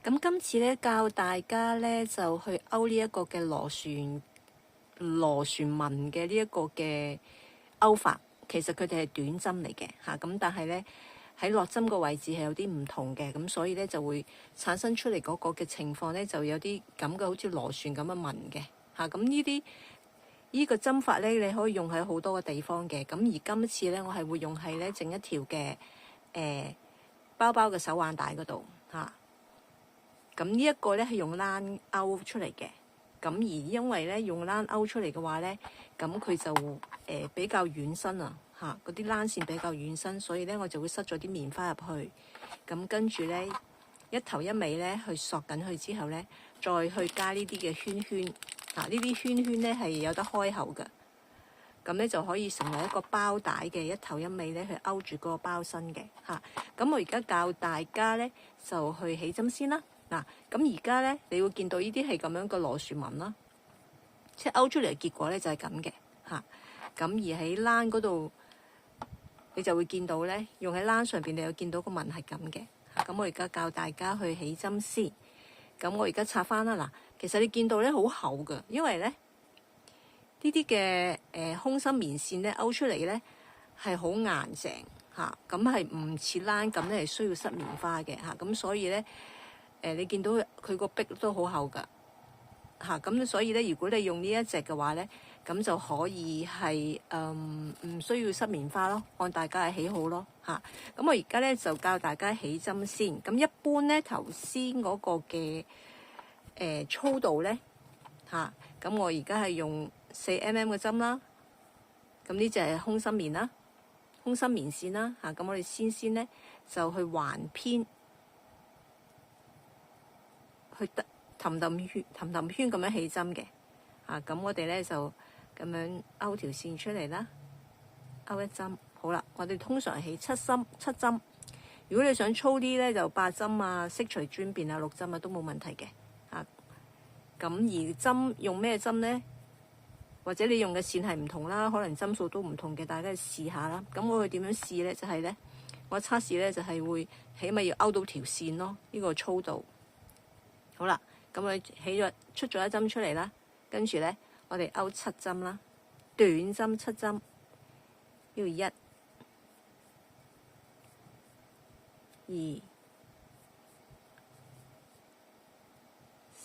咁今次咧教大家咧就去勾呢一個嘅螺旋紋嘅呢一個嘅勾法，其實佢哋係短針嚟嘅嚇，咁但係咧喺落針個位置係有啲唔同嘅，咁所以咧就會產生出嚟嗰個嘅情況咧就有啲咁嘅好似螺旋咁嘅紋嘅嚇，咁呢個針法咧你可以用喺好多個地方嘅，咁而今次咧我係會用喺咧整一條嘅包包嘅手環帶嗰度嚇。咁呢一個咧係用欄勾出嚟嘅，咁而因為咧用欄勾出嚟嘅話咧，咁佢就比較軟身啊嚇，嗰啲欄線比較軟身，所以咧我就會塞咗啲棉花入去，咁跟住咧一頭一尾咧去索緊佢之後咧，再去加呢啲嘅圈圈啊，呢啲圈圈咧係有得開口嘅，咁咧就可以成為一個包帶嘅一頭一尾咧去勾住嗰個包身嘅嚇。咁我而家教大家咧就去起針先啦。嗱，咁而家咧，你會見到呢啲係咁樣嘅螺旋紋啦，即係勾出嚟嘅結果咧就係咁嘅嚇。咁而喺欄嗰度，你就會見到咧，用喺欄上邊，你又見到個紋係咁嘅嚇。咁我而家教大家去起針先。咁我而家拆翻啦。嗱，其實你見到咧好厚㗎，因為咧呢啲嘅空心棉線咧勾出嚟咧係好硬淨嚇，咁係唔似欄咁咧係需要塞棉花嘅嚇。咁所以咧。你見到佢個壁都好厚㗎嚇，咁所以咧，如果你用呢一隻嘅話咧，咁就可以係唔需要塞棉花咯，按大家嘅喜好咯嚇。咁我而家咧就教大家起針先。咁一般咧頭先嗰個嘅粗度咧嚇，咁我而家係用4mm嘅針啦。咁呢隻係空心棉啦，空心棉線啦嚇。咁我哋先咧就去橫編。去氹圈咁樣起針嘅，咁我哋咧就咁樣勾條線出嚟啦，勾一針，好啦，我哋通常起7針，如果你想粗啲咧就8針啊，悉隨尊便啊，6針啊都冇問題嘅，咁而針用咩針咧？或者你用嘅線係唔同啦，可能針數都唔同嘅，大家試下啦。咁我會點樣試咧？就係咧，我測試咧就係會起碼要勾到條線咯，呢個粗度。好啦，咁我出咗一針出嚟啦，跟住咧我哋勾7針啦，短針7針，呢個1、2、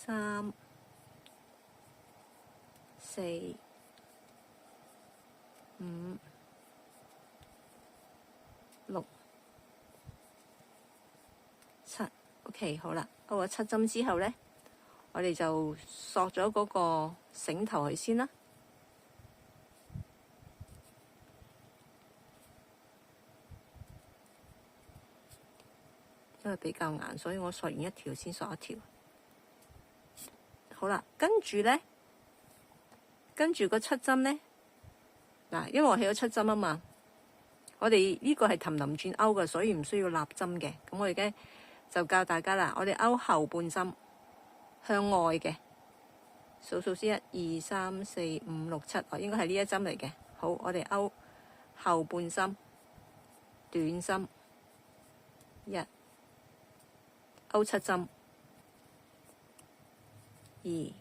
3、4、5、6、7。OK， 好啦，勾咗7針之後咧，我哋就索咗嗰個繩頭去先啦。因為比較硬，所以我索完一條先索一條。好啦，跟住個7針咧，嗱，因為我起咗7針啊嘛，我哋呢個係氹轉勾嘅，所以唔需要立針嘅。咁我而家就教大家啦，我哋勾後半針向外嘅，數先1、2、3、4、5、6、7，應該係呢一針嚟嘅。好，我哋勾後半針，短針1，勾7針2、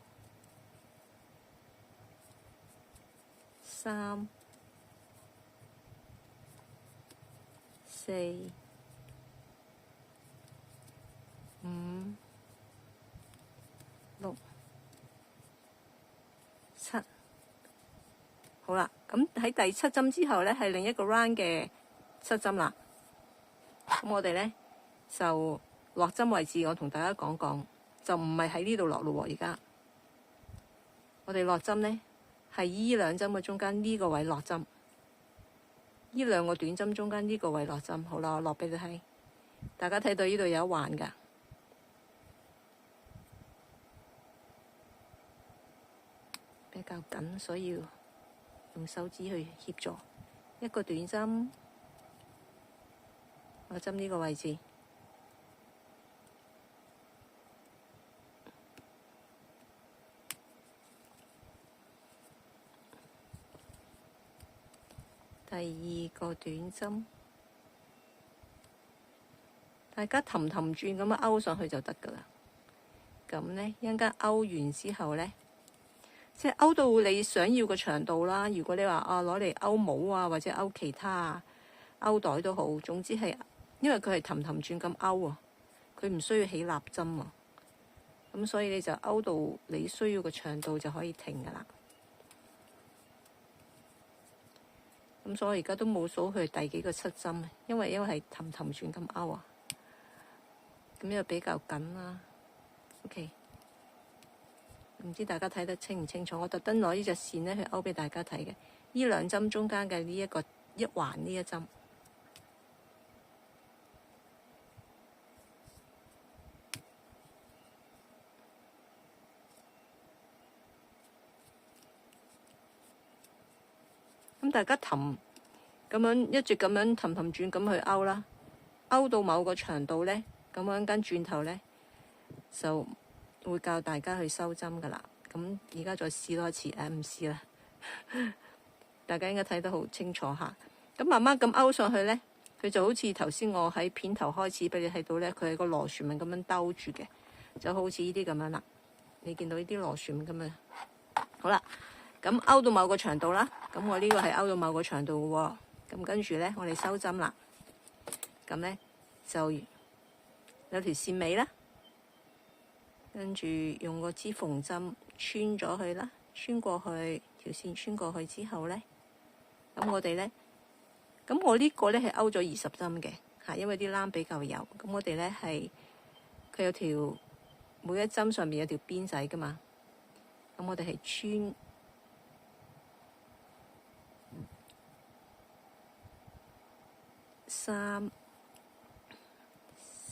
3、4、5、6、7，好啦，咁喺第7針之後咧，係另一個 round 嘅7針啦。咁我哋咧就落針位置，我同大家講講，就唔係喺呢度落咯。而家我哋落針咧係依兩針嘅中間呢個位落針，呢兩個短針中間呢個位落針。好啦，我落俾你睇，大家睇到呢度有一環㗎。比較緊，所以要用手指去協助。一個短針，我針呢個位置，第二個短針，大家氹轉咁樣勾上去就得㗎啦。咁咧一陣間勾完之後咧，即係勾到你想要嘅長度啦。如果你話攞嚟勾帽啊，或者勾其他啊，勾袋都好，總之係因為佢係氹氹轉咁勾啊，佢唔需要起立針啊，咁所以你就勾到你需要嘅長度就可以停噶啦。咁所以而家都冇數佢第幾個七針，因為係氹氹轉咁勾啊，咁又比較緊啦。OK， 唔知大家睇得清唔清楚？我特登攞呢隻線咧去勾俾大家睇嘅，呢兩針中間嘅呢一個一環呢一針。咁大家氹咁樣一直咁樣氹氹轉咁去勾啦，勾到某個長度咧，咁樣跟轉頭咧就會教大家去收針噶啦。咁而家再試多一次，唔試啦。大家應該睇得好清楚下。咁慢慢咁勾上去咧，佢就好似頭先我喺片頭開始俾你睇到咧，佢係個螺旋紋咁樣兜住嘅，就好似呢啲咁樣啦。你見到呢啲螺旋紋咁樣，好啦。咁勾到某個長度啦，咁我呢個係勾到某個長度喎。咁跟住咧，我哋收針啦。咁咧就有條線尾啦，跟住用個支縫針穿咗去啦，穿過去條線穿過去之後咧，咁我哋咧，咁我呢個咧係勾咗20針嘅嚇，因為啲籃比較幼。咁我哋咧係佢有條每一針上面有條邊仔噶嘛，咁我哋係穿3、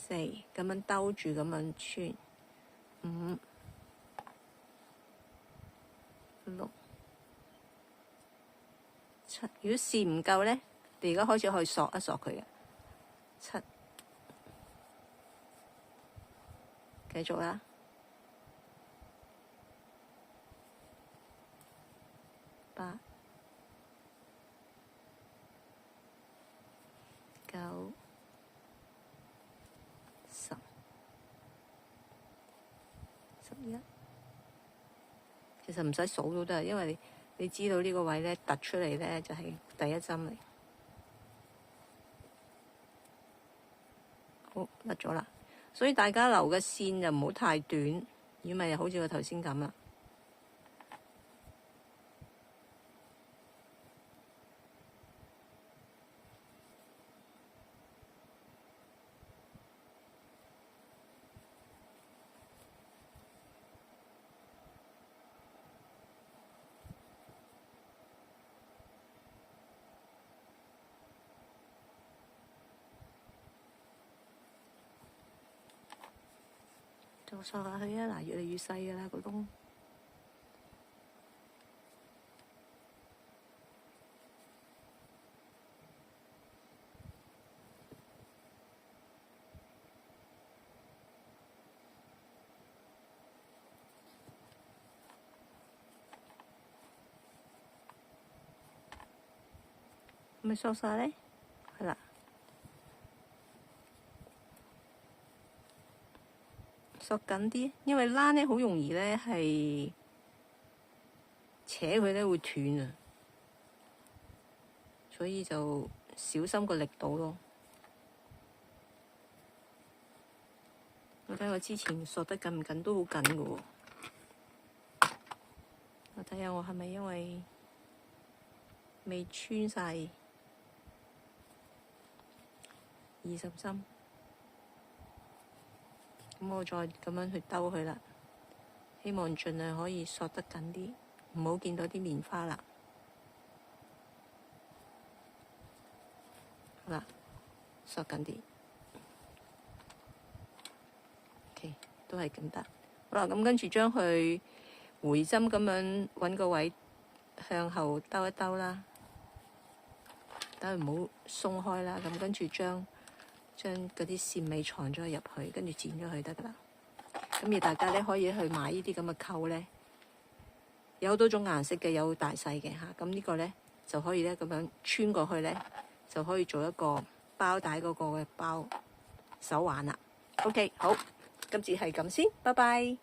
4咁樣兜住咁樣穿5、6、7。如果線唔夠咧，你而家開始可以索一索佢嘅7，繼續啦8、9、10、11。其實唔使數都得，因為你知道呢個位咧突出嚟咧就係第一針嚟。好，甩咗啦，所以大家留嘅線就唔好太短，如果咪好似我頭先咁啦。就索下去啊！嗱，越嚟越細㗎啦個窿。咪索晒咧，係啦。索緊啲，因為拉咧好容易咧係扯佢咧會斷啊，所以就小心個力度咯。我睇我之前索得緊唔緊都好緊㗎喎。我睇下我係咪因為未穿晒20針。咁我再咁樣去兜佢啦，希望盡量可以索得緊啲，唔好見到啲棉花啦。好啦，索緊啲 ，OK， 都係咁得。好啦，咁跟住將佢回針咁樣揾個位向後兜一兜啦，等佢唔好鬆開啦。咁跟住將嗰啲線尾藏咗入去，跟住剪咗佢得噶啦。咁而大家咧可以去買呢啲咁嘅扣咧，有好多種顏色嘅，有大細嘅嚇。咁呢個咧就可以咧咁樣穿過去咧，就可以做一個包帶嗰個嘅包手環啦。OK， 好，今次係咁先，拜拜。